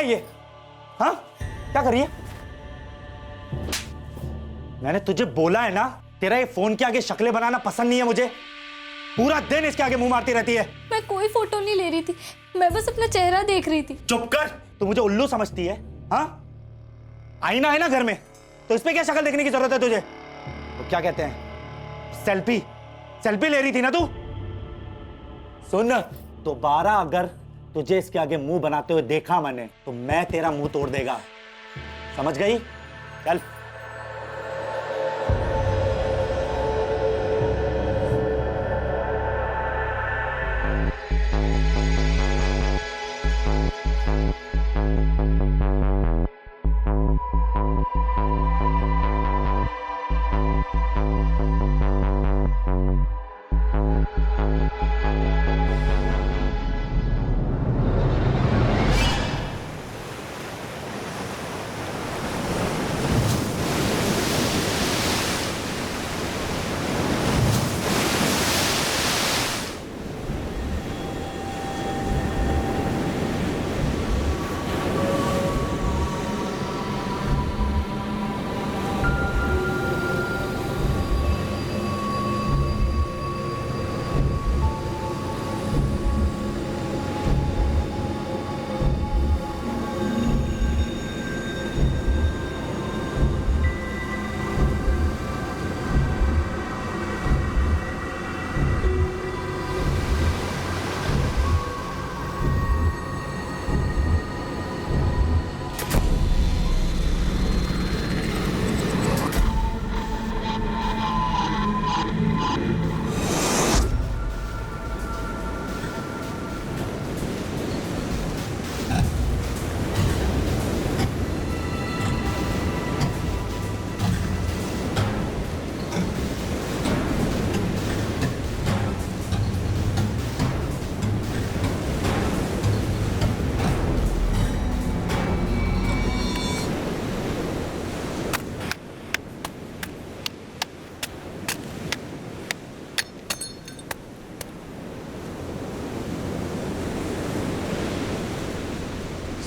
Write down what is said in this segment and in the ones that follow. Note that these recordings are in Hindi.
है ये? हाँ, क्या कर रही है? मैंने तुझे बोला है ना, तेरा ये फोन के आगे शक्लें बनाना पसंद नहीं है मुझे। पूरा दिन इसके आगे मुंह मारती रहती है। मैं कोई फोटो नहीं ले रही थी, मैं बस अपना चेहरा देख रही थी। चुप कर, तू मुझे उल्लू समझती है? हाँ, आईना है ना घर में, तो इस पे क्या शक्ल देखने की जरूरत है तुझे? तो क्या कहते हैं, सेल्फी सेल्फी ले रही थी ना तू? सुन, दोबारा अगर तुझे इसके आगे मुंह बनाते हुए देखा मैंने, तो मैं तेरा मुंह तोड़ देगा, समझ गई? चल।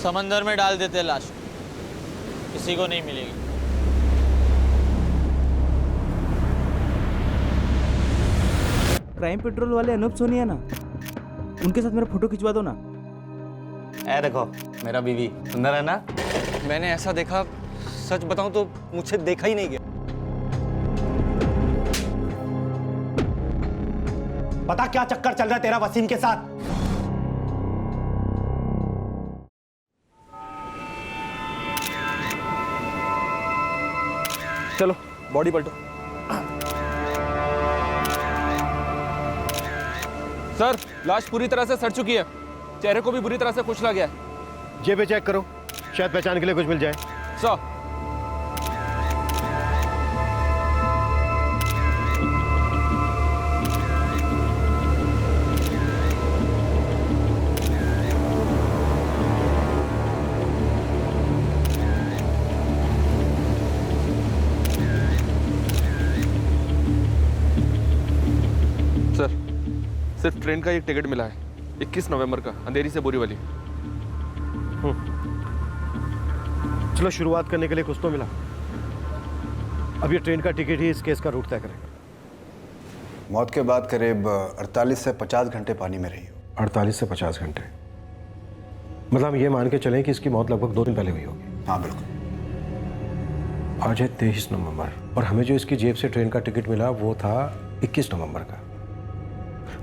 समंदर में डाल देते लाश, किसी को नहीं मिलेगी। क्राइम पेट्रोल वाले अनूप सोनी है ना, उनके साथ मेरा फोटो खिंचवा दो ना। ए देखो, मेरा बीवी सुंदर है ना? मैंने ऐसा देखा, सच बताऊं तो मुझसे देखा ही नहीं गया। पता क्या चक्कर चल रहा है तेरा वसीम के साथ? चलो बॉडी पलटो। सर, लाश पूरी तरह से सड़ चुकी है, चेहरे को भी बुरी तरह से कुचला गया है। जेबें चेक करो, शायद पहचान के लिए कुछ मिल जाए। सर, सिर्फ ट्रेन का एक टिकट मिला है, 21 नवंबर का, अंधेरी से बोरीवली। चलो शुरुआत करने के लिए कुछ तो मिला। अब ये ट्रेन का टिकट ही इस केस का रूट तय करेगा। मौत के बाद करीब 48 से 50 घंटे पानी में रही हो। 48 से 50 घंटे, मतलब हम ये मान के चलें कि इसकी मौत लगभग 2 दिन पहले हुई होगी। हाँ बिल्कुल। आज है 23 नवंबर और हमें जो इसकी जेब से ट्रेन का टिकट मिला वो था 21 नवंबर का,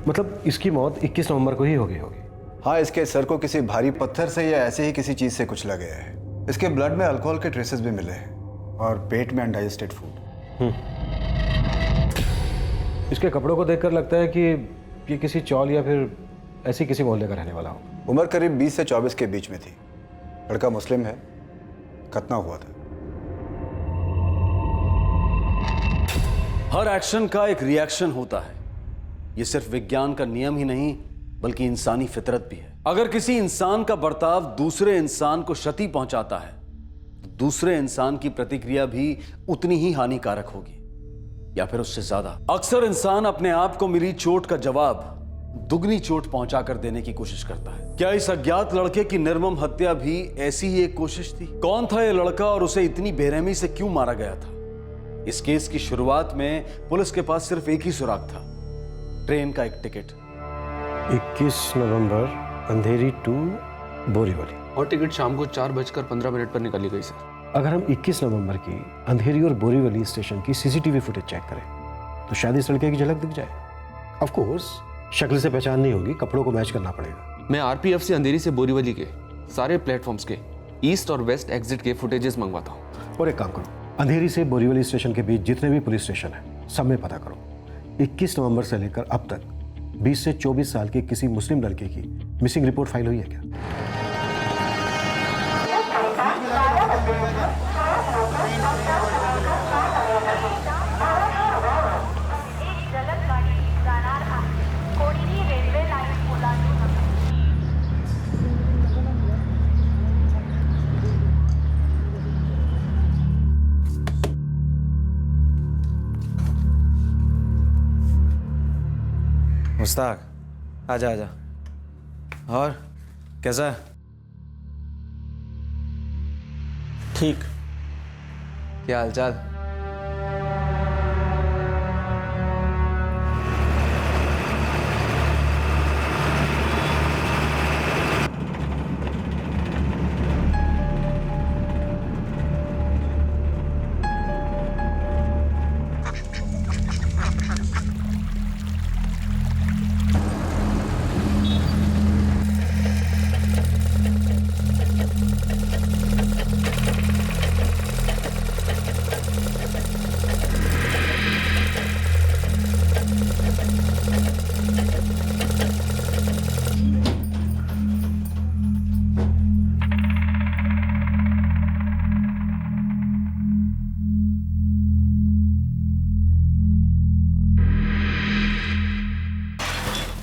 मतलब इसकी मौत 21 नवंबर को ही हो गई होगी। हाँ, इसके सर को किसी भारी पत्थर से या ऐसे ही किसी चीज से कुछ लगे है। इसके ब्लड में अल्कोहल के ट्रेसेस भी मिले हैं और पेट में अनडाइजेस्टेड फूड। इसके कपड़ों को देखकर लगता है कि ये किसी चौल या फिर ऐसी किसी मोहल्ले का रहने वाला हो। उम्र करीब 20 से 24 के बीच में थी। लड़का मुस्लिम है, खतना हुआ था। हर एक्शन का एक रिएक्शन होता है। यह सिर्फ विज्ञान का नियम ही नहीं बल्कि इंसानी फितरत भी है। अगर किसी इंसान का बर्ताव दूसरे इंसान को क्षति पहुंचाता है तो दूसरे इंसान की प्रतिक्रिया भी उतनी ही हानिकारक होगी या फिर उससे ज्यादा। अक्सर इंसान अपने आप को मिली चोट का जवाब दुगनी चोट पहुंचाकर देने की कोशिश करता है। क्या इस अज्ञात लड़के की निर्मम हत्या भी ऐसी ही एक कोशिश थी? कौन था यह लड़का और उसे इतनी बेरहमी से क्यों मारा गया था? इस केस की शुरुआत में पुलिस के पास सिर्फ एक ही सुराग था, ट्रेन का एक टिकट। 21 नवंबर अंधेरी टू बोरीवली। और टिकट शाम को 4:15 पर निकाली गई सर। अगर हम 21 नवंबर की अंधेरी और बोरीवली स्टेशन की सीसीटीवी फुटेज चेक करें तो शायद इस लड़के की झलक दिख जाए। ऑफ कोर्स शक्ल से पहचान नहीं होगी, कपड़ों को मैच करना पड़ेगा। मैं आरपीएफ से अंधेरी से बोरीवली के सारे प्लेटफॉर्म्स के ईस्ट और वेस्ट एग्जिट के फुटेजेस मंगवाता हूँ। और एक काम करो, अंधेरी से बोरीवली स्टेशन के बीच जितने भी पुलिस स्टेशन हैं सब में पता करो 21 नवंबर से लेकर अब तक 20 से 24 साल के किसी मुस्लिम लड़के की मिसिंग रिपोर्ट फाइल हुई है क्या? मुस्ताक, आजा आजा। और कैसा है? ठीक। क्या हालचाल?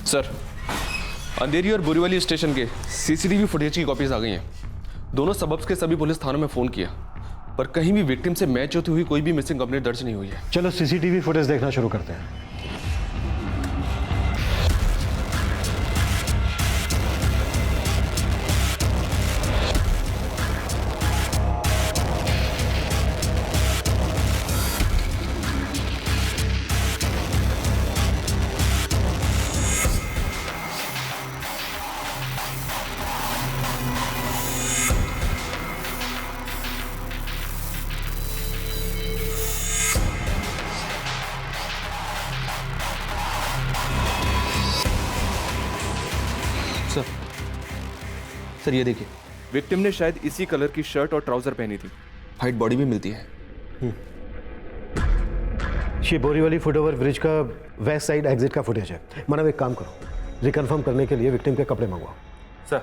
सर, अंधेरी और बोरीवली स्टेशन के सीसीटीवी फुटेज की कॉपीज आ गई हैं। दोनों सबब्स के सभी पुलिस थानों में फोन किया, पर कहीं भी विक्टिम से मैच होती हुई कोई भी मिसिंग कंप्लेंट दर्ज नहीं हुई है। चलो सीसीटीवी फुटेज देखना शुरू करते हैं। सर ये देखिए, विक्टिम ने शायद इसी कलर की शर्ट और ट्राउजर पहनी थी। हाइट बॉडी भी मिलती है। ये बोरीवली फुटओवर ब्रिज का वेस्ट साइड एग्जिट का फुटेज है। मानव एक काम करो, रिकन्फर्म करने के लिए विक्टिम के कपड़े मंगवाओ। सर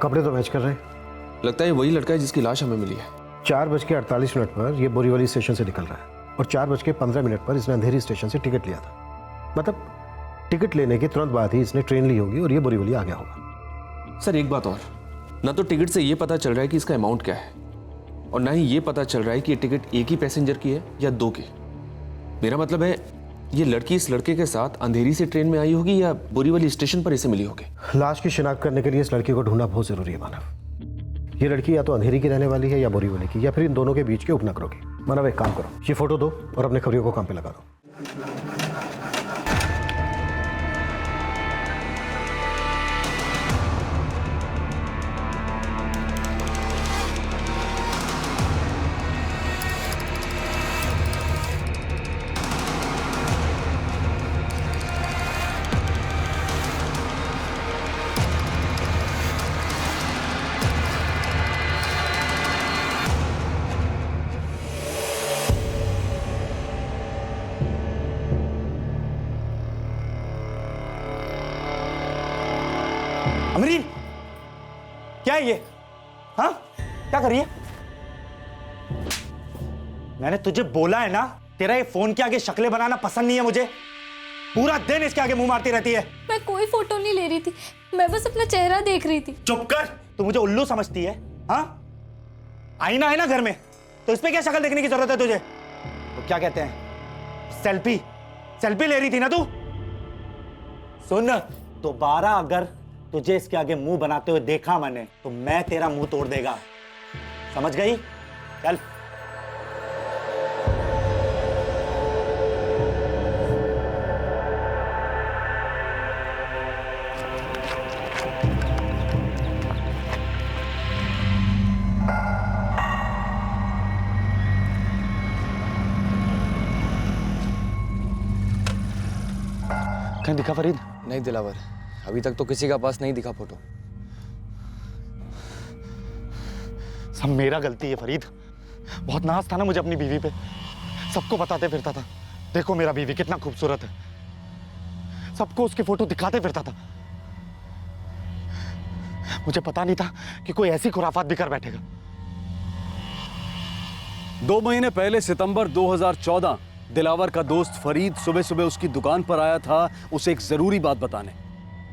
कपड़े तो मैच कर रहे हैं। लगता है वही लड़का है जिसकी लाश हमें मिली है। 4:48 पर ये बोरीवली स्टेशन से निकल रहा है और 4:15 पर इसने अंधेरी स्टेशन से टिकट लिया था। मतलब टिकट लेने के तुरंत बाद ही इसने ट्रेन ली होगी और ये बोरीवली आ गया होगा। सर एक बात और, ना तो टिकट से ये पता चल रहा है कि इसका अमाउंट क्या है और ना ही ये पता चल रहा है कि ये टिकट एक ही पैसेंजर की है या दो की। मेरा मतलब है ये लड़की इस लड़के के साथ अंधेरी से ट्रेन में आई होगी या बोरीवली स्टेशन पर इसे मिली होगी। लाश की शिनाख्त करने के लिए इस लड़की को ढूंढना बहुत जरूरी है मानव। ये लड़की या तो अंधेरी की रहने वाली है या बोरीवली की, या फिर इन दोनों के बीच के उपनगरों की। मानव एक काम करो, ये फोटो दो और अपने खबरियों को काम पे लगा दो। अमरीन, क्या है ये? हाँ, क्या कर रही है? मैंने तुझे बोला है ना, तेरा ये फोन के आगे शक्लें बनाना पसंद नहीं है मुझे। पूरा दिन इसके आगे मुंह मारती रहती है। मैं कोई फोटो नहीं ले रही थी, मैं बस अपना चेहरा देख रही थी। चुप कर, तू मुझे उल्लू समझती है? हाँ, आईना है ना घर में, तो इस पे क्या शक्ल देखने की जरूरत है तुझे? तो क्या कहते हैं, सेल्फी? सेल्फी ले रही थी ना तू? सुन, दोबारा अगर तुझे इसके आगे मुंह बनाते हुए देखा मैंने तो मैं तेरा मुंह तोड़ देगा, समझ गई? चल। कहीं दिखा फरीद? नहीं दिलावर, अभी तक तो किसी का पास नहीं दिखा फोटो। सब मेरा गलती है फरीद। बहुत नाज था ना मुझे अपनी बीवी पे, सबको बताते फिरता था, देखो मेरा बीवी कितना खूबसूरत है, सबको उसकी फोटो दिखाते फिरता था। मुझे पता नहीं था कि कोई ऐसी खुराफात भी कर बैठेगा। 2 महीने पहले सितंबर 2014 दिलावर का दोस्त फरीद सुबह सुबह उसकी दुकान पर आया था उसे एक जरूरी बात बताने,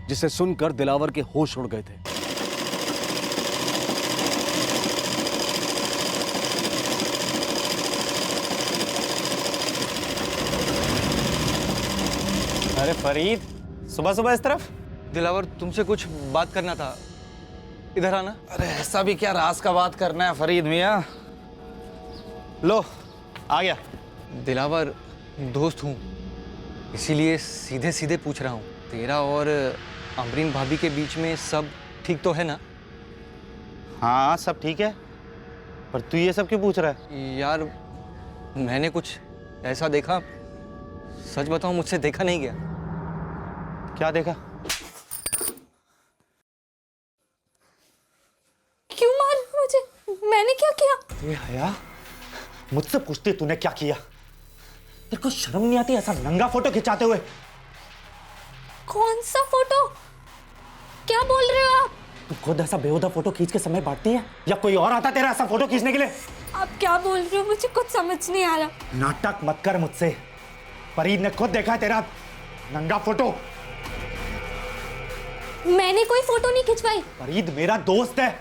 जिसे सुनकर दिलावर के होश उड़ गए थे। अरे फरीद, सुबह सुबह इस तरफ? दिलावर तुमसे कुछ बात करना था, इधर आना। अरे ऐसा भी क्या राज का बात करना है फरीद मियां? लो आ गया। दिलावर, दोस्त हूँ, इसीलिए सीधे सीधे पूछ रहा हूँ, तेरा और अमरीन भाभी के बीच में सब ठीक तो है ना? हाँ सब ठीक है, पर तू ये सब क्यों पूछ रहा है? यार मैंने कुछ ऐसा देखा, सच बताऊं मुझसे देखा नहीं गया। क्या देखा? क्यों मार मुझे? मैंने क्या किया? ये हया, मुझसे पूछती तूने क्या किया? तेरे को शर्म नहीं आती ऐसा नंगा फोटो खिंचाते हुए? कौन सा फोटो? क्या बोल रहे हो आप? तू खुद ऐसा बेहुदा फोटो खींच के समय बांटती है या कोई और आता तेरा ऐसा फोटो खींचने के लिए? आप क्या बोल रहे हो? मुझे कुछ समझ नहीं आ रहा। नाटक मत कर मुझसे। फरीद ने खुद देखा है तेरा नंगा फोटो। मैंने कोई फोटो नहीं खिंचवाई। फरीद मेरा दोस्त है,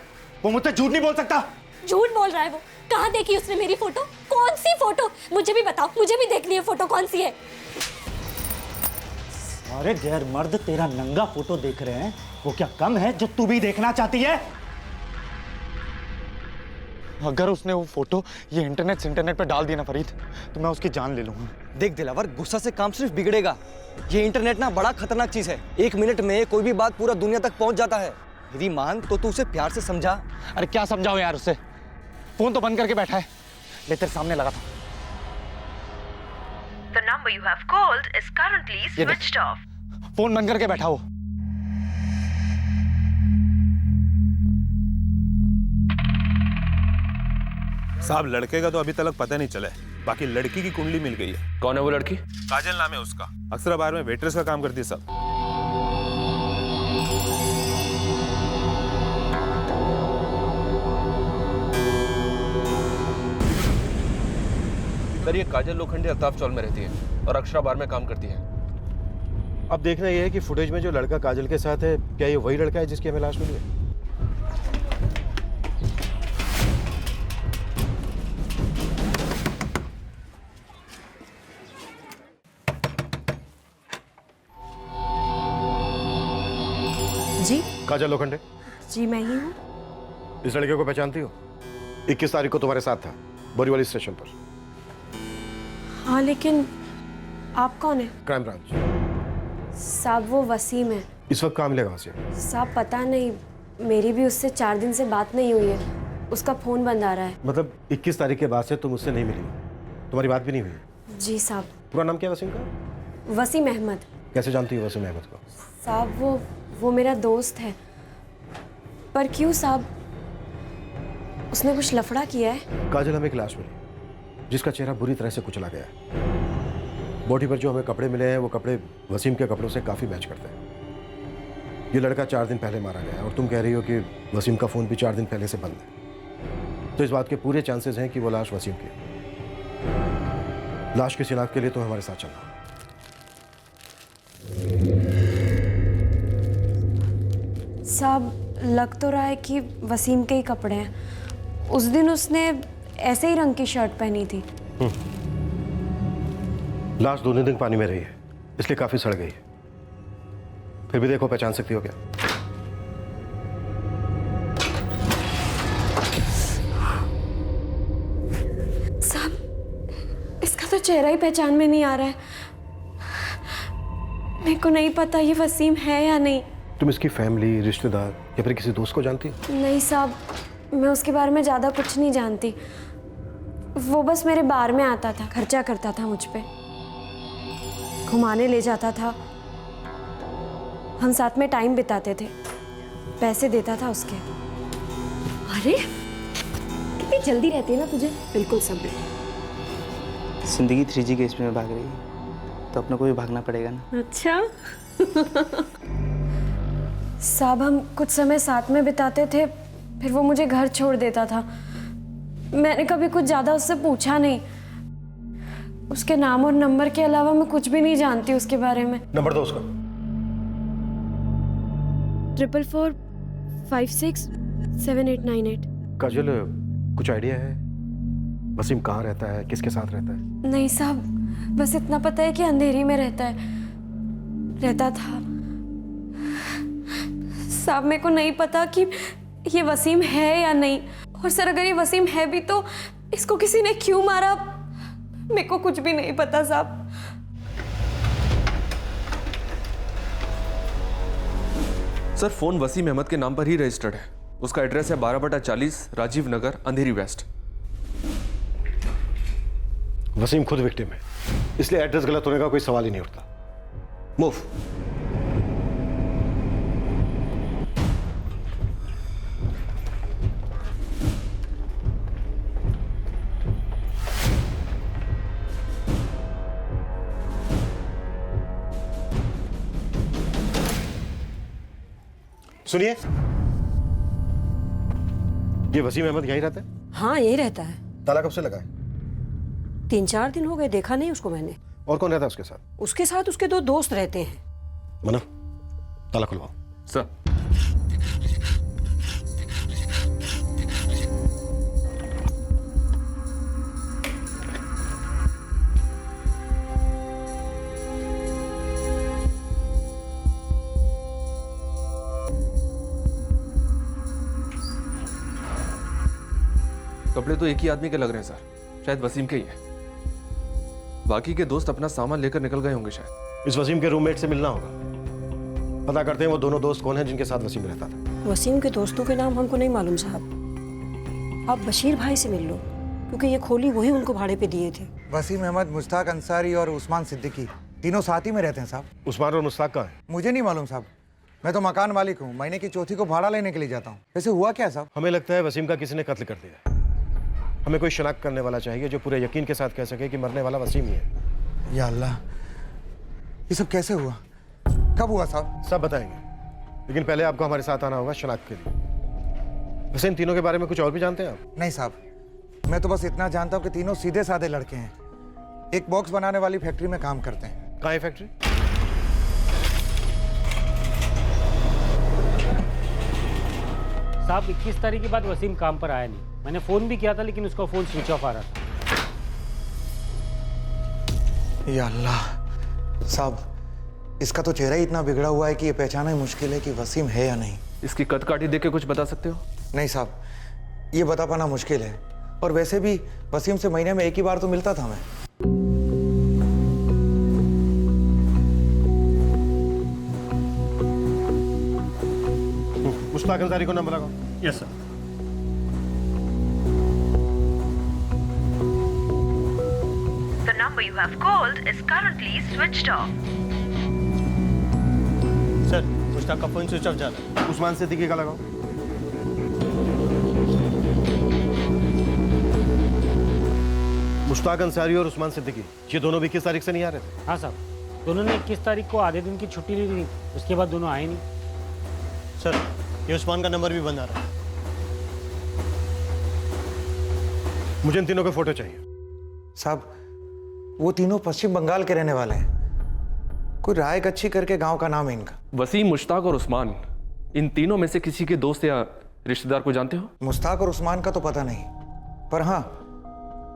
वो मुझसे झूठ नहीं बोल सकता। झूठ बोल रहा है वो। कहाँ देखी उसने मेरी फोटो? कौन सी फोटो? मुझे भी बताओ, मुझे भी देखनी है फोटो कौन सी है। अरे गैर मर्द तेरा नंगा फोटो देख रहे हैं, वो क्या कम है जो तू भी देखना चाहती है? अगर उसने वो फोटो ये इंटरनेट पे डाल दी ना फरीद, तो मैं उसकी जान ले लूंगा। देख दिलावर, गुस्सा से काम सिर्फ बिगड़ेगा। ये इंटरनेट ना बड़ा खतरनाक चीज है, 1 मिनट में कोई भी बात पूरा दुनिया तक पहुंच जाता है। मेरी मान तो तू उसे प्यार से समझा। अरे क्या समझाओ यार उससे, फोन तो बंद करके बैठा है। ले तेरे सामने लगा था। The number you have called is currently ये देख, switched off. फोन बंद करके बैठा हो। साहब लड़के का तो अभी तक पता नहीं चला है, बाकी लड़की की कुंडली मिल गई है। कौन है वो लड़की? काजल नाम है उसका, अक्सर बार में वेट्रेस का काम करती है सब। सर ये काजल लोखंडे अल्ताफ चौल में रहती है और अक्षरा बार में काम करती है। अब देखना यह है कि फुटेज में जो लड़का काजल के साथ है, क्या ये वही लड़का है जिसकी हमें लाश मिली है? जी काजल लोखंडे, जी मैं ही हूँ। इस लड़के को पहचानती हो? 21 तारीख को तुम्हारे साथ था बोरीवली स्टेशन पर। हाँ लेकिन आप कौन है? Crime branch. साहब वो वसीम है। इस वक्त कहाँ मिलेगा वैसे? साहब पता नहीं, मेरी भी उससे 4 दिन से बात नहीं हुई है, उसका फोन बंद आ रहा है। मतलब 21 तारीख के बाद से तुम उससे नहीं मिली, तुम्हारी बात भी नहीं हुई? जी साहब। पूरा नाम क्या है वसीम का? वसीम अहमद। कैसे जानती हो वसीम अहमद को? साहब वो मेरा दोस्त है। पर क्यों साहब, उसने कुछ लफड़ा किया है? काजल हमें एक लाश मिली जिसका चेहरा बुरी तरह से कुचला गया है। बॉडी पर जो हमें कपड़े मिले हैं वो कपड़े वसीम के कपड़ों से काफ़ी मैच करते हैं। ये लड़का 4 दिन पहले मारा गया है और तुम कह रही हो कि वसीम का फ़ोन भी 4 दिन पहले से बंद है, तो इस बात के पूरे चांसेस हैं कि वो लाश वसीम की है। लाश की शिनाख्त के लिए तुम्हें हमारे साथ चलना। साहब लग तो रहा है कि वसीम के ही कपड़े हैं। उस दिन उसने ऐसे ही रंग की शर्ट पहनी थी। लाश 2 दिन पानी में रही है, इसलिए काफी सड़ गई है। फिर भी देखो, पहचान सकती हो क्या? साहब, इसका तो चेहरा ही पहचान में नहीं आ रहा है। मेरे को नहीं पता ये वसीम है या नहीं। तुम इसकी फैमिली, रिश्तेदार या फिर किसी दोस्त को जानती हो? नहीं साहब, मैं उसके बारे में ज़्यादा कुछ नहीं जानती। वो बस मेरे बार में आता था, खर्चा करता था मुझ पे, घुमाने ले जाता था, हम साथ में टाइम बिताते थे, पैसे देता था उसके। अरे कितनी जल्दी रहती है ना तुझे, बिल्कुल सब। जिंदगी 3G के इसमें भाग रही है, तो अपने को भी भागना पड़ेगा ना। अच्छा साहब, हम कुछ समय साथ में बिताते थे, फिर वो मुझे घर छोड़ देता था। मैंने कभी कुछ ज़्यादा उससे पूछा नहीं। उसके नाम और नंबर के अलावा मैं कुछ भी नहीं जानती उसके बारे में। नंबर दो उसका। 44567898। काजल, कुछ आइडिया है वसीम कहाँ रहता है, किसके साथ रहता है? नहीं साहब, बस इतना पता है कि अंधेरी में रहता था। साहब, मेरे को नहीं पता कि ये वसीम है या नहीं। और सर, अगर ये वसीम है भी तो इसको किसी ने क्यों मारा, मेरे को कुछ भी नहीं पता साहब। सर, फोन वसीम अहमद के नाम पर ही रजिस्टर्ड है। उसका एड्रेस है 12/40 राजीव नगर, अंधेरी वेस्ट। वसीम खुद विक्टिम है, इसलिए एड्रेस गलत होने का कोई सवाल ही नहीं उठता। मूव। सुनिए, ये वसीम अहमद यहीं रहता है? हाँ, यही रहता है। ताला कब से लगा है? 3-4 दिन हो गए, देखा नहीं उसको मैंने। और कौन रहता है उसके साथ? उसके साथ उसके 2 दोस्त रहते हैं। मना, ताला खुलवाओ। सर। कपड़े तो एक ही आदमी के लग रहे हैं सर, शायद वसीम के ही है। बाकी के दोस्त अपना सामान लेकर निकल गए होंगे शायद। इस वसीम के रूममेट से मिलना होगा, पता करते हैं वो दोनों दोस्त कौन हैं जिनके साथ वसीम रहता था। वसीम के दोस्तों के नाम हमको नहीं मालूम साहब, आप बशीर भाई से मिल लो, क्योंकि ये खोली वही उनको भाड़े पे दिए थे। वसीम अहमद, मुश्ताक अंसारी और उस्मान सिद्दीकी तीनों साथ ही में रहते हैं साहब। उस्मान और मुश्ताक कहाँ हैं? मुझे नहीं मालूम साहब, मैं तो मकान मालिक हूँ, महीने की चौथी को भाड़ा लेने के लिए जाता हूँ। वैसे हुआ क्या साहब? हमें लगता है वसीम का किसी ने कत्ल कर दिया। हमें कोई शनाख्त करने वाला चाहिए जो पूरे यकीन के साथ कह सके कि मरने वाला वसीम ही है। या अल्लाह, ये सब कैसे हुआ, कब हुआ साहब? सब बताएंगे, लेकिन पहले आपको हमारे साथ आना होगा शनाख्त के लिए। वैसे इन तीनों के बारे में कुछ और भी जानते हैं आप? नहीं साहब, मैं तो बस इतना जानता हूँ कि तीनों सीधे साधे लड़के हैं, एक बॉक्स बनाने वाली फैक्ट्री में काम करते हैं। कहाँ है फैक्ट्री? साहब, 21 तारीख के बाद वसीम काम पर आया नहीं। मैंने फ़ोन भी किया था, लेकिन उसका फ़ोन स्विच ऑफ आ रहा था। या अल्लाह साहब, इसका तो चेहरा ही इतना बिगड़ा हुआ है कि ये पहचाना ही मुश्किल है कि वसीम है या नहीं। इसकी कद काठी देख के कुछ बता सकते हो? नहीं साहब, ये बता पाना मुश्किल है, और वैसे भी वसीम से महीने में एक ही बार तो मिलता था मैं। मुश्ताक अंसारी को नंबर लगाओ। Yes sir. The number you have called is currently switched off. Sir, Mushtaq का फोन स्विच ऑफ जा रहा है। उस्मान सिद्दीकी का लगाओ। मुश्ताक अंसारी और उस्मान सिद्दीकी, ये दोनों भी 21 तारीख से नहीं आ रहे थे? हाँ साहब, दोनों ने 21 तारीख को आधे दिन की छुट्टी ली थी, उसके बाद दोनों आए नहीं। सर, ये उस्मान का नंबर भी बंद आ रहा है। मुझे इन तीनों के फोटो चाहिए। साहब, वो तीनों पश्चिम बंगाल के रहने वाले हैं, कोई रायगच्छी करके गांव का नाम है इनका। वसीम, मुश्ताक और उस्मान, इन तीनों में से किसी के दोस्त या रिश्तेदार को जानते हो? मुश्ताक और उस्मान का तो पता नहीं, पर हाँ,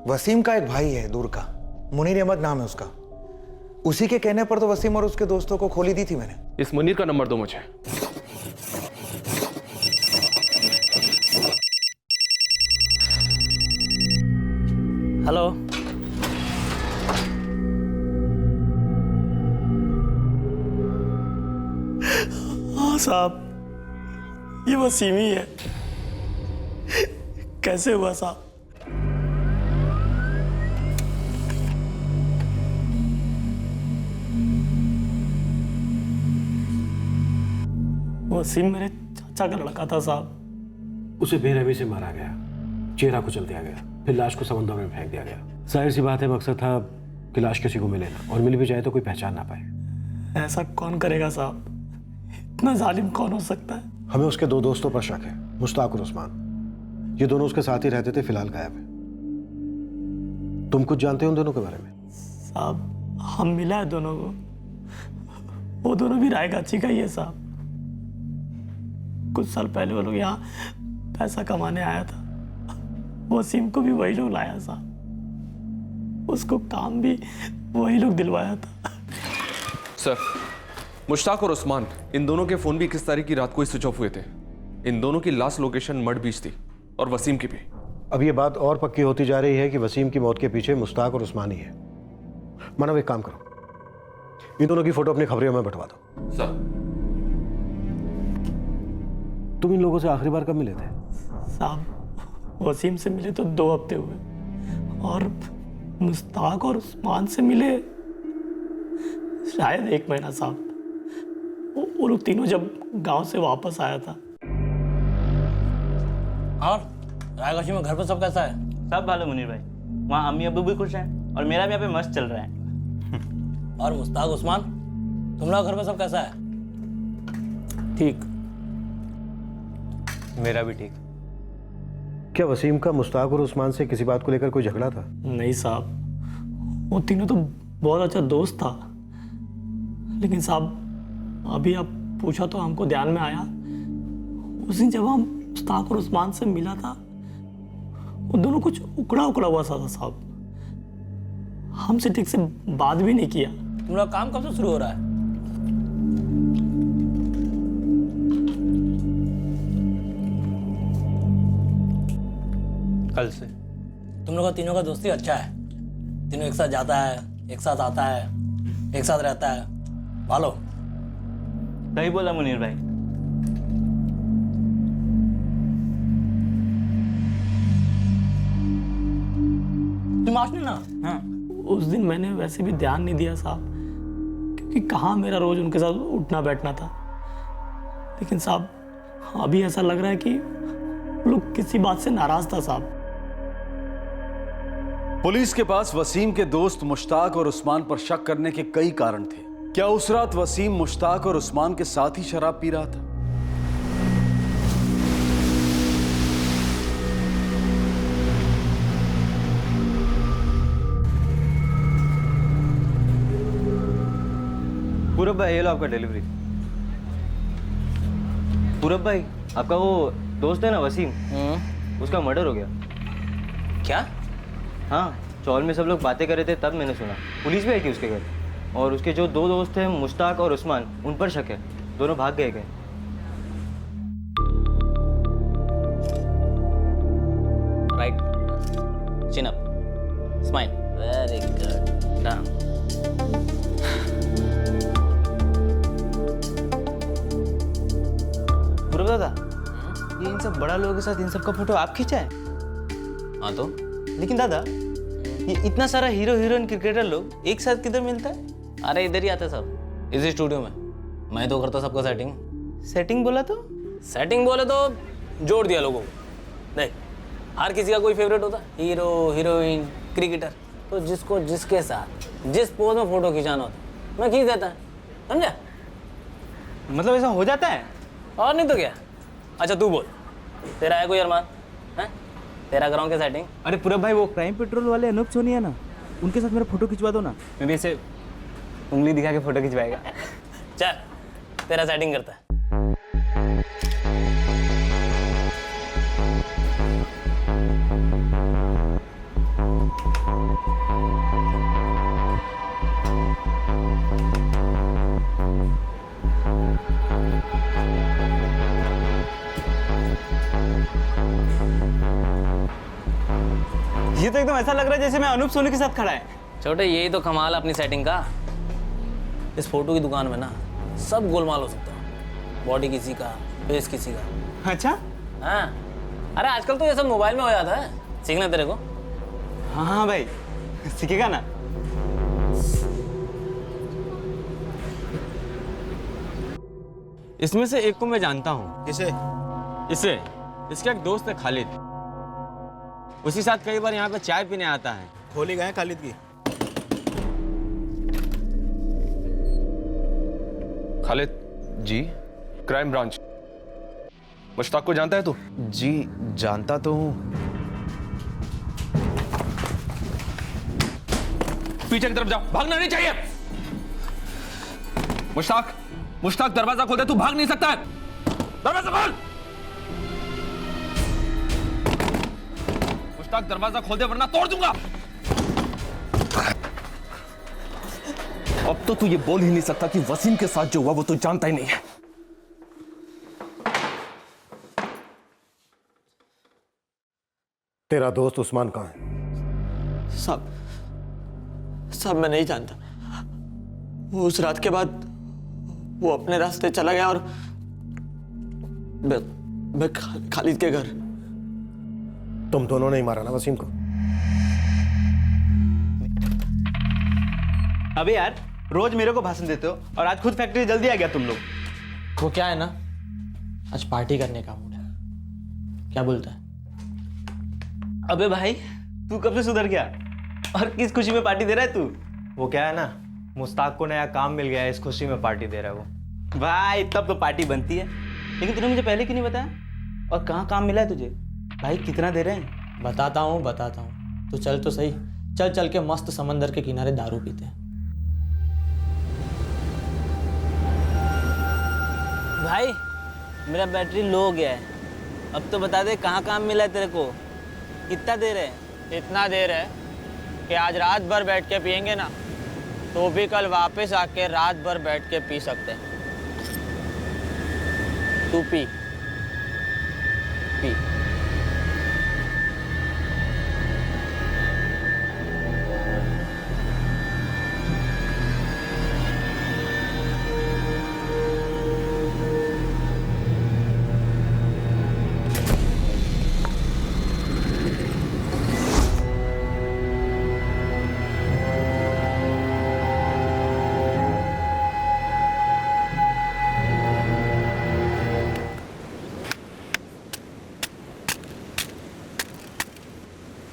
वसीम का एक भाई है दूर का, मुनीर अहमद नाम है उसका। उसी के कहने पर तो वसीम और उसके दोस्तों को खोली दी थी मैंने। इस मुनीर का नंबर दो मुझे। हेलो। हाँ साहब, ये वसीम ही है। कैसे हुआ साहब? वसीम मेरे चाचा का लड़का था साहब। उसे बेरहमी से मारा गया, चेहरा कुचल दिया गया, फिर लाश को समंदर में फेंक दिया गया। जाहिर सी बात है, मकसद था कि लाश किसी को मिले ना, और मिल भी जाए तो कोई पहचान ना पाए। ऐसा कौन करेगा साहब? इतना जालिम कौन हो सकता है? हमें उसके 2 दोस्तों पर शक है, मुश्ताक और उस्मान। ये दोनों उसके साथ ही रहते थे, फिलहाल गायब है। तुम कुछ जानते हो उन दोनों के बारे में? साहब हम मिला है दोनों को। वो दोनों भी रायगाची का ही है साहब। कुछ साल पहले वो लोग यहाँ पैसा कमाने आया था। वसीम को भी वही लोग लाया साहब। उसको काम भी वही लोग दिलवाया था। सर, मुश्ताक और उस्मान, इन दोनों के फोन भी 21 तारीख की रात को ही स्विच ऑफ हुए थे। इन दोनों की लास्ट लोकेशन मड बीच थी, और वसीम की भी। अब ये बात और पक्की होती जा रही है कि वसीम की मौत के पीछे मुश्ताक और उस्मान ही है। मानव, एक काम करो, इन दोनों की फोटो अपनी खबरियों में बंटवा दो। सर। तुम इन लोगों से आखिरी बार कब मिले थे? साहब वसीम से मिले तो 2 हफ्ते हुए, और मुश्ताक और उस्मान से मिले शायद 1 महीना साहब। वो लोग तीनों जब गांव से वापस आया था। और रायगाची में घर पर सब कैसा है? सब भालो मुनीर भाई। वहाँ अम्मी अब्बू भी खुश हैं, और मेरा भी यहाँ पे मस्त चल रहा है। और मुश्ताक उस्मान, तुम लोग घर में सब कैसा है? ठीक। मेरा भी ठीक। क्या वसीम का मुश्ताक और उस्मान से किसी बात को लेकर कोई झगड़ा था? नहीं साहब, वो तीनों तो बहुत अच्छा दोस्त था। लेकिन साहब अभी आप पूछा तो हमको ध्यान में आया, उस दिन जब हम मुश्ताक और उस्मान से मिला था, वो दोनों कुछ उकड़ा हुआ सा था साहब। हमसे ठीक से बात भी नहीं किया। तुम लोग काम कब से शुरू हो रहा है? कल से। तुम लोग का तीनों का दोस्ती अच्छा है। तीनों एक साथ जाता है, एक साथ आता है, एक साथ रहता है। भालो। सही बोला मुनीर भाई। तुम आज नहीं ना? हाँ। उस दिन मैंने वैसे भी ध्यान नहीं दिया साहब, क्योंकि कहाँ मेरा रोज उनके साथ उठना बैठना था। लेकिन साहब अभी ऐसा लग रहा है कि लोग किसी बात से नाराज था साहब। पुलिस के पास वसीम के दोस्त मुश्ताक और उस्मान पर शक करने के कई कारण थे। क्या उस रात वसीम मुश्ताक और उस्मान के साथ ही शराब पी रहा था? पूरब भाई, ये लो आपका डिलीवरी। पूरब भाई, आपका वो दोस्त है ना वसीम, उसका मर्डर हो गया। क्या? हाँ, चौल में सब लोग बातें कर रहे थे, तब मैंने सुना। पुलिस भी आई थी उसके घर, और उसके जो 2 दोस्त थे मुश्ताक और उस्मान, उन पर शक है। दोनों भाग गए। राइट, चिन up, smile, very good, done. पूरब दादा, ये इन सब बड़ा लोगों के साथ इन सब का फोटो आप खींचा है? हाँ तो? लेकिन दादा, ये इतना सारा हीरो हीरोइन क्रिकेटर लोग एक साथ किधर मिलता है? अरे इधर ही आते सब, इसी स्टूडियो में। मैं तो करता सबका सेटिंग। सेटिंग बोला तो? सेटिंग बोले तो जोड़ दिया लोगों को। देख, हर किसी का कोई फेवरेट होता, हीरो हीरोइन क्रिकेटर। तो जिसको जिसके साथ जिस पोज में फोटो खिंचाना होता, मैं खींच देता है, समझा? मतलब ऐसा हो जाता है? और नहीं तो क्या। अच्छा तू बोल, तेरा है कोई अरमान? है तेरा कराऊं क्या सेटिंग? अरे पूरब भाई, वो क्राइम पेट्रोल वाले अनूप सोनी है ना, उनके साथ मेरा फोटो खिंचवा दो ना। मैं भी ऐसे उंगली दिखा के फोटो खिंचवाएगा। चल तेरा सेटिंग करता है। तो एकदम ऐसा लग रहा है जैसे मैं अनूप सोनी के साथ खड़ा है। छोटे यही तो कमाल है अपनी सेटिंग का। इस फोटो की दुकान में ना सब गोलमाल हो सकता है। बॉडी किसी का, फेस किसी का। अच्छा? हाँ, अरे आजकल तो ये सब मोबाइल में हो जाता है। सीखना तेरे को? हाँ हाँ भाई, सीखेगा ना। इसमें से एक को मैं जानता हूँ। किसे? इसे। इसका एक दोस्त है खालिद, उसी साथ कई बार यहाँ पे चाय पीने आता है। खोली गए खालिद की? खालिद जी, क्राइम ब्रांच। मुश्ताक को जानता है तू? जी जानता तो हूँ। पीछे की तरफ जाओ, भागना नहीं चाहिए। मुश्ताक, मुश्ताक दरवाजा खोल दे, तू भाग नहीं सकता है। दरवाजा खोल। मुश्ताक दरवाजा खोल दे वरना तोड़ दूंगा। अब तो तू ये बोल ही नहीं सकता कि वसीम के साथ जो हुआ वो तू जानता ही नहीं है। तेरा दोस्त उस्मान कहाँ है? साहब मैं नहीं जानता। वो उस रात के बाद वो अपने रास्ते चला गया और मैं खालिद के घर। तुम दोनों ने ही मारा ना वसीम को? अबे यार, रोज मेरे को भाषण देते हो और आज खुद फैक्ट्री जल्दी आ गया तुम लोग। वो क्या है ना, आज पार्टी करने का मूड है। क्या बोलता है? अबे भाई, तू कब से सुधर गया और किस खुशी में पार्टी दे रहा है तू? वो क्या है ना, मुश्ताक को नया काम मिल गया है, इस खुशी में पार्टी दे रहा है वो। भाई तब तो पार्टी बनती है, लेकिन तूने मुझे पहले क्यों नहीं बताया? और कहाँ काम मिला है तुझे? भाई कितना दे रहे हैं? बताता हूँ। तो चल तो सही, चल के मस्त समंदर के किनारे दारू पीते हैं। भाई मेरा बैटरी लो हो गया है, अब तो बता दे कहाँ काम मिला है तेरे को? कितना देर है? इतना देर है कि आज रात भर बैठ के पियेंगे ना, तो भी कल वापस आके रात भर बैठ के पी सकते हैं। तू पी।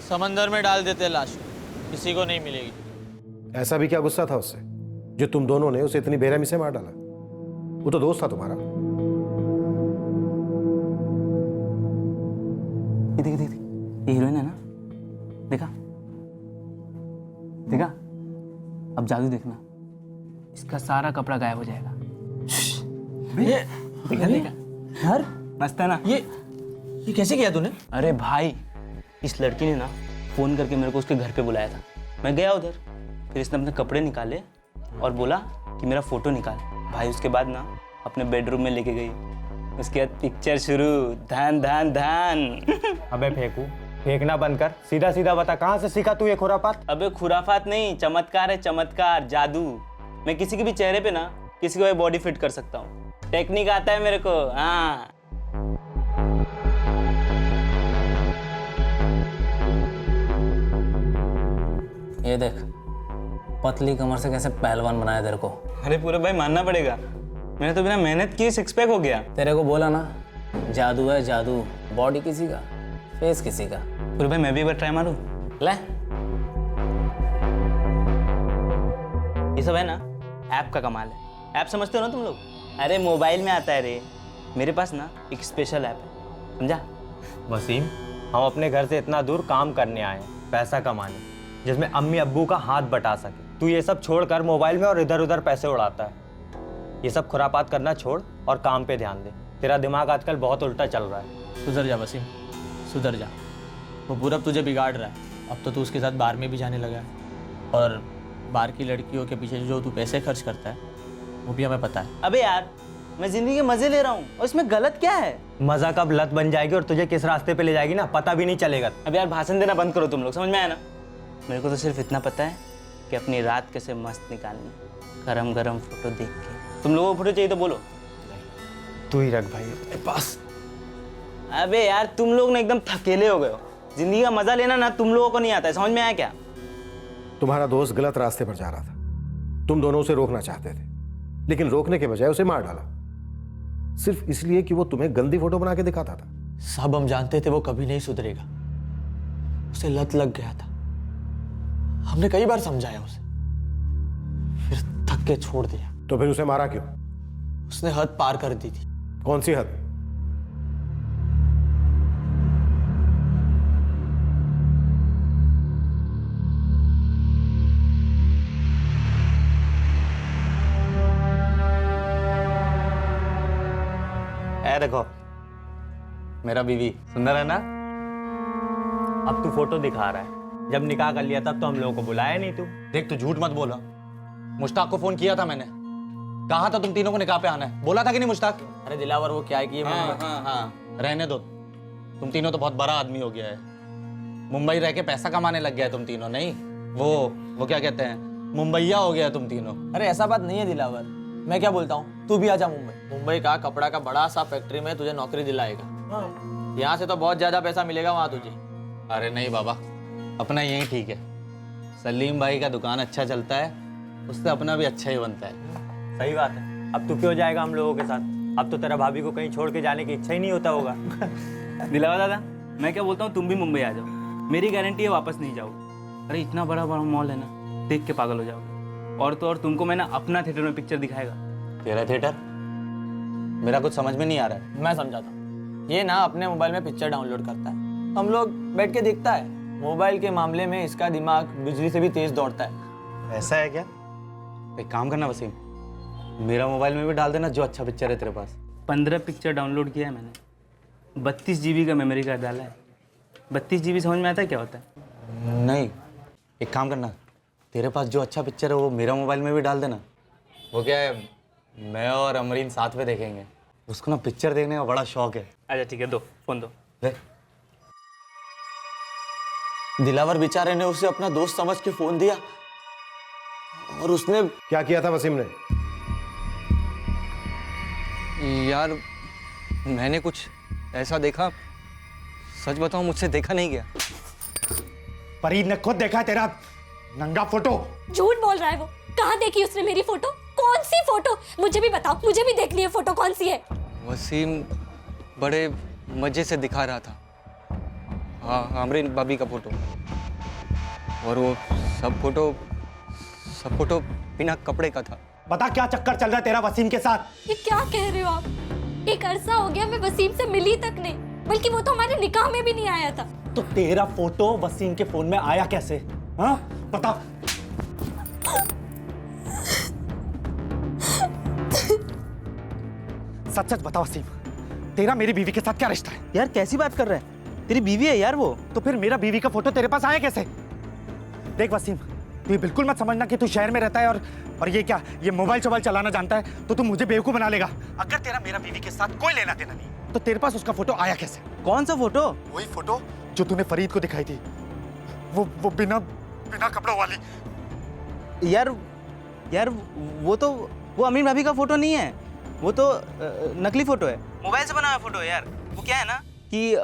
समंदर में डाल देते लाश, किसी को नहीं मिलेगी। ऐसा भी क्या गुस्सा था उससे जो तुम दोनों ने उसे इतनी बेरहमी से मार डाला? वो तो दोस्त था तुम्हारा। देख ये हीरोइन है ना, देखा? अब जादू देखना, इसका सारा कपड़ा गायब हो जाएगा। देखा यार, मस्त है ना? ये कैसे किया तूने? अरे भाई, इस लड़की ने ना फोन करके मेरे को उसके घर पे बुलाया था। मैं गया उधर, फिर इसने अपने कपड़े निकाले और बोला कि मेरा फोटो निकाल। भाई उसके बाद ना अपने बेडरूम में लेके गई, उसके बाद पिक्चर शुरू, धान धान धान। अबे फेंकना बंद कर, सीधा सीधा बता कहाँ से सीखा तू ये खुरापात? अबे खुराफात नहीं, चमत्कार है, चमत्कार, जादू। मैं किसी के भी चेहरे पे ना किसी को बॉडी फिट कर सकता हूँ। टेक्निक आता है मेरे को। हाँ ये देख, पतली कमर से कैसे पहलवान बनाया तेरे को। अरे पूरे भाई मानना पड़ेगा, मैंने तो बिना मेहनत किए सिक्स पैक हो गया। तेरे को बोला ना, जादू है जादू। बॉडी किसी का, फेस किसी का। पूरे भाई मैं भी एक बार ट्राई मारूं? ले। ये सब है ना ऐप का कमाल है। ऐप समझते हो ना तुम लोग? अरे मोबाइल में आता है रे। मेरे पास ना एक स्पेशल ऐप है, समझा? वसीम, हम अपने घर से इतना दूर काम करने आए हैं, पैसा कमाने, जिसमें अम्मी अब्बू का हाथ बटा सके। तू ये सब छोड़कर मोबाइल में और इधर उधर पैसे उड़ाता है। ये सब खुरापात करना छोड़ और काम पे ध्यान दे। तेरा दिमाग आजकल बहुत उल्टा चल रहा है। सुधर जा वसीम, सुधर जा। वो पूरब तुझे बिगाड़ रहा है। अब तो तू उसके साथ बार में भी जाने लगा है, और बार की लड़कियों के पीछे जो तू पैसे खर्च करता है वो भी हमें पता है। अबे यार, मैं जिंदगी के मजे ले रहा हूँ और इसमें गलत क्या है? मजा कब लत बन जाएगी और तुझे किस रास्ते पे ले जाएगी ना पता भी नहीं चलेगा। अब यार भाषण देना बंद करो तुम लोग, समझ में आया ना? मेरे को तो सिर्फ इतना पता है कि अपनी रात कैसे मस्त निकालनी, गरम गरम फोटो देख के। तुम लोगों को फोटो चाहिए तो बोलो। तू ही रख भाई अपने पास। अबे यार तुम लोग ना एकदम थकेले हो गए हो। जिंदगी का मजा लेना ना तुम लोगों को नहीं आता है, समझ में आया क्या? तुम्हारा दोस्त गलत रास्ते पर जा रहा था, तुम दोनों उसे रोकना चाहते थे, लेकिन रोकने के बजाय उसे मार डाला, सिर्फ इसलिए कि वो तुम्हें गंदी फोटो बना के दिखाता था। सब हम जानते थे वो कभी नहीं सुधरेगा, उसे लत लग गया था। हमने कई बार समझाया उसे, फिर थक के छोड़ दिया। तो फिर उसे मारा क्यों? उसने हद पार कर दी थी। कौन सी हद? ए देखो मेरा बीवी सुंदर है ना। अब तू फोटो दिखा रहा है, जब निकाह कर लिया तब तो हम लोगों को बुलाया नहीं तू। देख तू झूठ मत बोला, मुश्ताक को फोन किया था मैंने, कहा था तुम तीनों को निकाह पे आना है, बोला था कि नहीं मुश्ताक? अरे दिलावर वो क्या है कि ये हाँ, रहने दो, तुम तीनों तो बहुत बड़ा आदमी हो गया है। मुंबई रह के पैसा कमाने लग गया है तुम तीनों, नहीं वो क्या कहते हैं, मुंबईया हो गया तुम तीनों। अरे ऐसा बात नहीं है दिलावर, मैं क्या बोलता हूँ, तू भी आजा मुंबई का कपड़ा का बड़ा सा फैक्ट्री में तुझे नौकरी दिलाएगा। यहाँ से तो बहुत ज्यादा पैसा मिलेगा वहाँ तुझे। अरे नहीं बाबा, अपना यही ठीक है। सलीम भाई का दुकान अच्छा चलता है, उससे अपना भी अच्छा ही बनता है। सही बात है। अब तू क्यों जाएगा हम लोगों के साथ? अब तो तेरा भाभी को कहीं छोड़ के जाने की इच्छा ही नहीं होता होगा। दिलावा दादा, मैं क्या बोलता हूँ, तुम भी मुंबई आ जाओ, मेरी गारंटी है वापस नहीं जाओगे। अरे इतना बड़ा बड़ा मॉल है ना, देख के पागल हो जाओगे। और तो और तुमको मैं ना अपना थिएटर में पिक्चर दिखाएगा। तेरा थिएटर? मेरा कुछ समझ में नहीं आ रहा है। मैं समझाता हूँ। ये ना अपने मोबाइल में पिक्चर डाउनलोड करता है, हम लोग बैठ के देखता है। मोबाइल के मामले में इसका दिमाग बिजली से भी तेज दौड़ता है। ऐसा है क्या? एक काम करना वसीम, मेरा मोबाइल में भी डाल देना जो अच्छा पिक्चर है तेरे पास। 15 पिक्चर डाउनलोड किया है मैंने, 32 GB का मेमोरी कार्ड डाला है। 32 GB समझ में आता है क्या होता है? नहीं, एक काम करना, तेरे पास जो अच्छा पिक्चर है वो मेरा मोबाइल में भी डाल देना। वो क्या है, मैं और अमरीन साथ में देखेंगे, उसको ना पिक्चर देखने का बड़ा शौक है। अच्छा ठीक है, दो फोन दो। दिलावर बेचारे ने उसे अपना दोस्त समझ के फोन दिया और उसने क्या किया था वसीम ने? यार मैंने कुछ ऐसा देखा, सच बताऊं मुझसे देखा नहीं गया। फरीद ने खुद देखा है तेरा नंगा फोटो। झूठ बोल रहा है वो। कहाँ देखी उसने मेरी फोटो? कौन सी फोटो? मुझे भी बताओ, मुझे भी देखनी है फोटो, कौन सी है? वसीम बड़े मजे से दिखा रहा था, हाँ अमरीन भाभी का फोटो, और वो सब फोटो बिना कपड़े का था। बता क्या चक्कर चल रहा है तेरा वसीम के साथ? ये क्या कह रहे हो आप? एक अरसा हो गया मैं वसीम से मिली तक नहीं, बल्कि वो तो हमारे निकाह में भी नहीं आया था। तो तेरा फोटो वसीम के फोन में आया कैसे? हाँ बता। सच सच बता वसीम, तेरा मेरी बीवी के साथ क्या रिश्ता है? यार कैसी बात कर रहा है, तेरी बीवी है यार वो। तो फिर मेरा बीवी का फोटो तेरे पास आया कैसे? देख वसीम, तू ये बिल्कुल मत समझना कि तू शहर में रहता है और ये क्या, ये मोबाइल चोबाइल चलाना जानता है तो तू मुझे बेवकूफ बना लेगा। अगर तेरा मेरा बीवी के साथ कोई लेना देना नहीं तो तेरे पास उसका फोटो आया कैसे? कौन सा फोटो? वही फोटो जो तूने फरीद को दिखाई थी, वो बिना कपड़ों वाली। यार वो अमीन भाभी का फोटो नहीं है, वो तो नकली फोटो है, मोबाइल से बना हुआ फोटो है यार। वो क्या है ना कि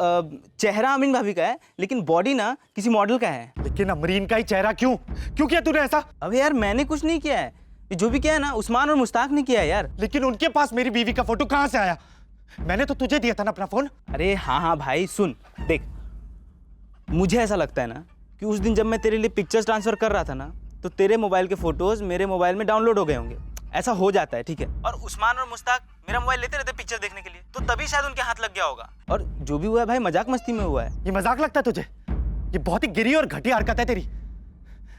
चेहरा अमीन भाभी का है लेकिन बॉडी ना किसी मॉडल का है। लेकिन अमरीन का ही चेहरा क्यों किया तूने ऐसा? अबे यार मैंने कुछ नहीं किया है, जो भी किया है ना उस्मान और मुश्ताक ने किया है यार। लेकिन उनके पास मेरी बीवी का फोटो कहाँ से आया? मैंने तो तुझे दिया था ना अपना फोन। अरे हाँ भाई सुन, देख मुझे ऐसा लगता है ना कि उस दिन जब मैं तेरे लिए पिक्चर्स ट्रांसफर कर रहा था ना, तो तेरे मोबाइल के फोटोज मेरे मोबाइल में डाउनलोड हो गए होंगे। ऐसा हो जाता है, ठीक है। और उस्मान और मुश्ताक मेरा मोबाइल लेते रहते पिक्चर देखने के लिए, तो तभी शायद उनके हाथ लग गया होगा। और जो भी हुआ है भाई मजाक मस्ती में हुआ है। ये मजाक लगता है तुझे? ये बहुत ही गिरी और घटिया हरकत है तेरी।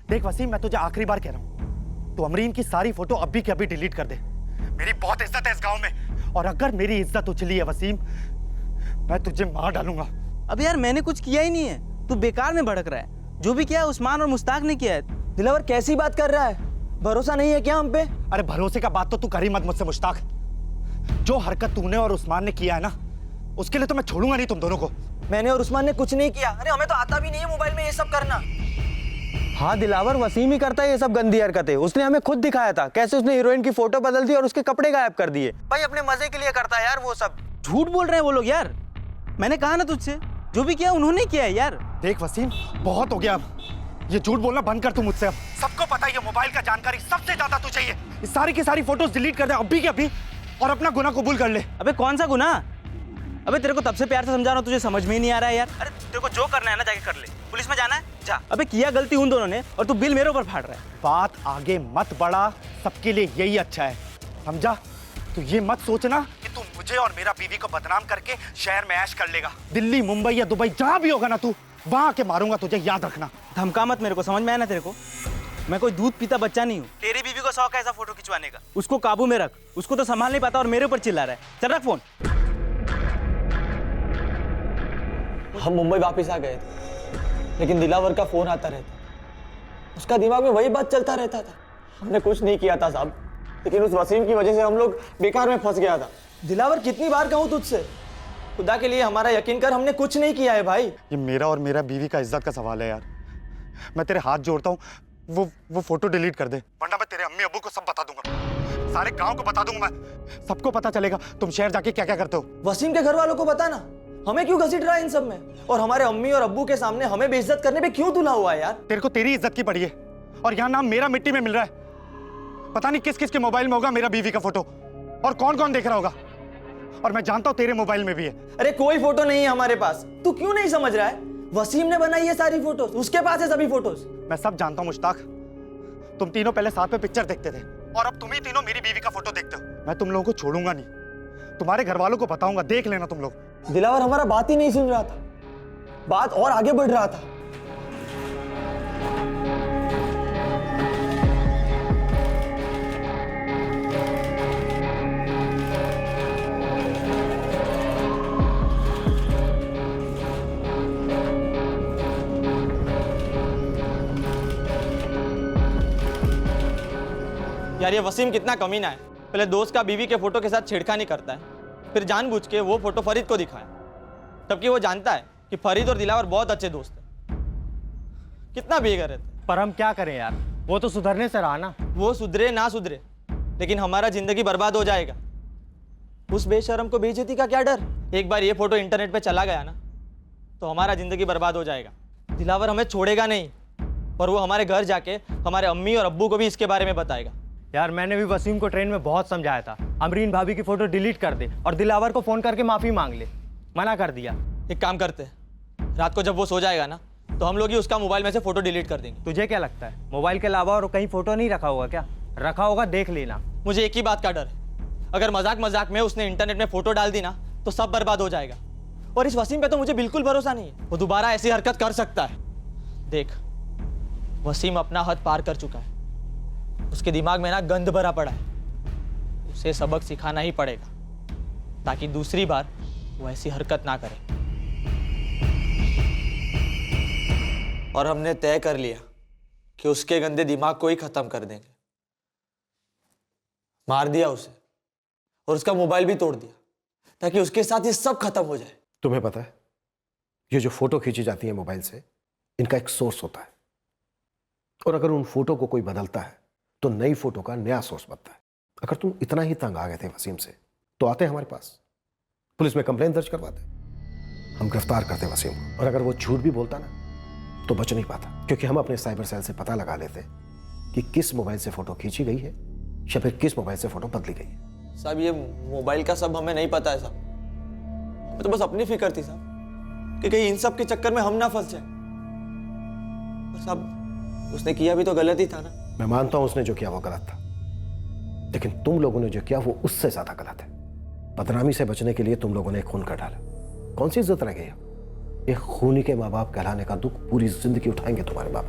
देख वसीम, मैं तुझे आखिरी बार कह रहा हूँ, तू अमरीन की सारी फोटो अभी के अभी डिलीट कर दे। मेरी बहुत इज्जत है इस गाँव में, और अगर मेरी इज्जत उछली है वसीम, मैं तुझे मार डालूंगा। अब यार मैंने कुछ किया ही नहीं है, तू बेकार में भड़क रहा है। जो भी किया है उस्मान और मुश्ताक ने किया है। दिलावर कैसी बात कर रहा है? भरोसा नहीं है क्या हम पे? अरे भरोसे का बात तो तू कर ही मत मुझसे मुश्ताक। जो हरकत तूने और उस्मान ने किया है ना, उसके लिए तो मैं छोड़ूंगा नहीं तुम दोनों को। मैंने और उस्मान ने कुछ नहीं किया। अरे हमें तो आता भी नहीं है मोबाइल में ये सब करना। हाँ दिलावर, वसीम ही करता है ये सब गंदी हरकतें। उसने हमें खुद दिखाया था कैसे उसने हीरोइन की फोटो बदल दी और उसके कपड़े गायब कर दिए। भाई अपने मजे के लिए करता है यार वो सब। झूठ बोल रहे हैं वो लोग यार। मैंने कहा ना तुझसे, जो भी किया उन्होंने किया है यार। देख वसीम, बहुत हो गया अब। ये झूठ बोलना बंद कर तू मुझसे अब। सबको पता है ये मोबाइल का जानकारी सबसे ज्यादा तू चाहिए। ये सारी की सारी फोटोज डिलीट कर दे अभी के अभी और अपना गुनाह कबूल कर ले। अबे कौन सा गुनाह? अबे तेरे को तब से प्यार से समझा रहा हूँ, तुझे समझ में ही नहीं आ रहा है यार। अरे तेरे को जो करना है ना जाके कर ले। पुलिस में जाना है जा। अबे किया गलती उन दोनों ने और तू बिल मेरे ऊपर फाड़ रहा है। बात आगे मत बढ़ा, सबके लिए यही अच्छा है, समझा? तो ये मत सोचना कि तू मुझे और मेरा बीवी को बदनाम करके शहर में ऐश कर लेगा। दिल्ली, मुंबई या दुबई जहां भी होगा ना तू, वहां आके मारूंगा तुझे, याद रखना। धमका मत मेरे को, समझ में आया ना तेरे को? मैं कोई दूध पीता बच्चा नहीं हूँ। तेरी बीवी को शौक है ऐसा फोटो खिंचवाने का, उसको काबू में रख। उसको तो संभाल नहीं पाता और मेरे ऊपर चिल्ला रहा है। चल रख फोन। हम मुंबई वापस आ गए थे, लेकिन दिलावर का फोन आता रहता, उसका दिमाग में वही बात चलता रहता था। हमने कुछ नहीं किया था साहब, लेकिन उस वसीम की वजह से हम लोग बेकार में फंस गया था। दिलावर कितनी बार कहूँ तुझसे, खुदा के लिए हमारा यकीन कर, हमने कुछ नहीं किया है भाई। ये मेरा और मेरा बीवी का इज्जत का सवाल है यार। मैं तेरे हाथ जोड़ता हूँ, वो फोटो डिलीट कर दे, वरना मैं तेरे अम्मी अब्बू को सब बता दूंगा, सारे गांव को बता दूंगा मैं। सबको पता चलेगा तुम शहर जाके क्या क्या करते हो। वसीम के घर वालों को बता ना, हमें क्यों घसीट रहा है इन सब में, और हमारे अम्मी और अब्बू के सामने हमें बेइज्जत करने पे क्यों तुला हुआ है यार। तेरे को तेरी इज्जत की पड़ी है और यहाँ नाम मेरा मिट्टी में मिल रहा है। पता नहीं किस किस के मोबाइल में होगा मेरा बीवी का फोटो और कौन कौन देख रहा होगा, और मैं जानता हूँ तेरे मोबाइल में भी है। अरे कोई फोटो नहीं है हमारे पास, तू क्यों नहीं समझ रहा है? वसीम ने बनाई है सारी फोटोज, उसके पास है सभी फोटोज। मैं सब जानता हूँ मुश्ताक, तुम तीनों पहले साथ में पिक्चर देखते थे और अब तुम ही तीनों मेरी बीवी का फोटो देखते हो। मैं तुम लोगों को छोड़ूंगा नहीं, तुम्हारे घर वालों को बताऊंगा, देख लेना तुम लोग। दिलावर हमारा बात ही नहीं सुन रहा था, बात और आगे बढ़ रहा था। यार ये वसीम कितना कमीना है, पहले दोस्त का बीवी के फोटो के साथ छेड़खानी करता है, फिर जानबूझ के वो फोटो फरीद को दिखाया, जबकि वो जानता है कि फरीद और दिलावर बहुत अच्छे दोस्त हैं। कितना बेगर है। पर हम क्या करें यार, वो तो सुधरने से रहा ना। वो सुधरे ना सुधरे, लेकिन हमारा जिंदगी बर्बाद हो जाएगा। उस बेशरम को बेइज्जती का क्या डर? एक बार ये फोटो इंटरनेट पे चला गया ना तो हमारा जिंदगी बर्बाद हो जाएगा। दिलावर हमें छोड़ेगा नहीं और वो हमारे घर जाके हमारे अम्मी और अब्बू को भी इसके बारे में बताएगा। यार मैंने भी वसीम को ट्रेन में बहुत समझाया था, अमरीन भाभी की फोटो डिलीट कर दे और दिलावर को फोन करके माफी मांग ले, मना कर दिया। एक काम करते हैं, रात को जब वो सो जाएगा ना तो हम लोग ही उसका मोबाइल में से फोटो डिलीट कर देंगे। तुझे क्या लगता है मोबाइल के अलावा और कहीं फोटो नहीं रखा होगा क्या? रखा होगा, देख लेना। मुझे एक ही बात का डर है, अगर मजाक मजाक में उसने इंटरनेट में फोटो डाल दी ना तो सब बर्बाद हो जाएगा। और इस वसीम पे तो मुझे बिल्कुल भरोसा नहीं है, वो दोबारा ऐसी हरकत कर सकता है। देख वसीम अपना हद पार कर चुका है, उसके दिमाग में ना गंद भरा पड़ा है, उसे सबक सिखाना ही पड़ेगा ताकि दूसरी बार वो ऐसी हरकत ना करे। और हमने तय कर लिया कि उसके गंदे दिमाग को ही खत्म कर देंगे। मार दिया उसे और उसका मोबाइल भी तोड़ दिया ताकि उसके साथ ये सब खत्म हो जाए। तुम्हें पता है ये जो फोटो खींची जाती है मोबाइल से, इनका एक सोर्स होता है, और अगर उन फोटो को कोई बदलता है तो नई फोटो का नया सोर्स बनता है। अगर तुम इतना ही तंग आ गए थे वसीम से तो आते हमारे पास, पुलिस में कंप्लेंट दर्ज करवाते, हम गिरफ्तार करते वसीम को। और अगर वो झूठ भी बोलता ना तो बच नहीं पाता, क्योंकि हम अपने साइबर सेल से पता लगा लेते कि किस मोबाइल से फोटो खींची गई है या फिर किस मोबाइल से फोटो बदली गई है। साहब ये मोबाइल का सब हमें नहीं पता है साहब, हमें तो बस अपनी फिक्र थी साहब कि कहीं इन सब के चक्कर में हम ना फंस जाए। और साहब उसने किया भी तो गलत ही था ना। मैं मानता हूं उसने जो किया वो गलत था, लेकिन तुम लोगों ने जो किया वो उससे ज्यादा गलत है। बदनामी से बचने के लिए तुम लोगों ने खून कर डाला। कौन सी इज्जत रह गई? ये खूनी के माँ बाप कहलाने का दुख पूरी जिंदगी उठाएंगे तुम्हारे बाप।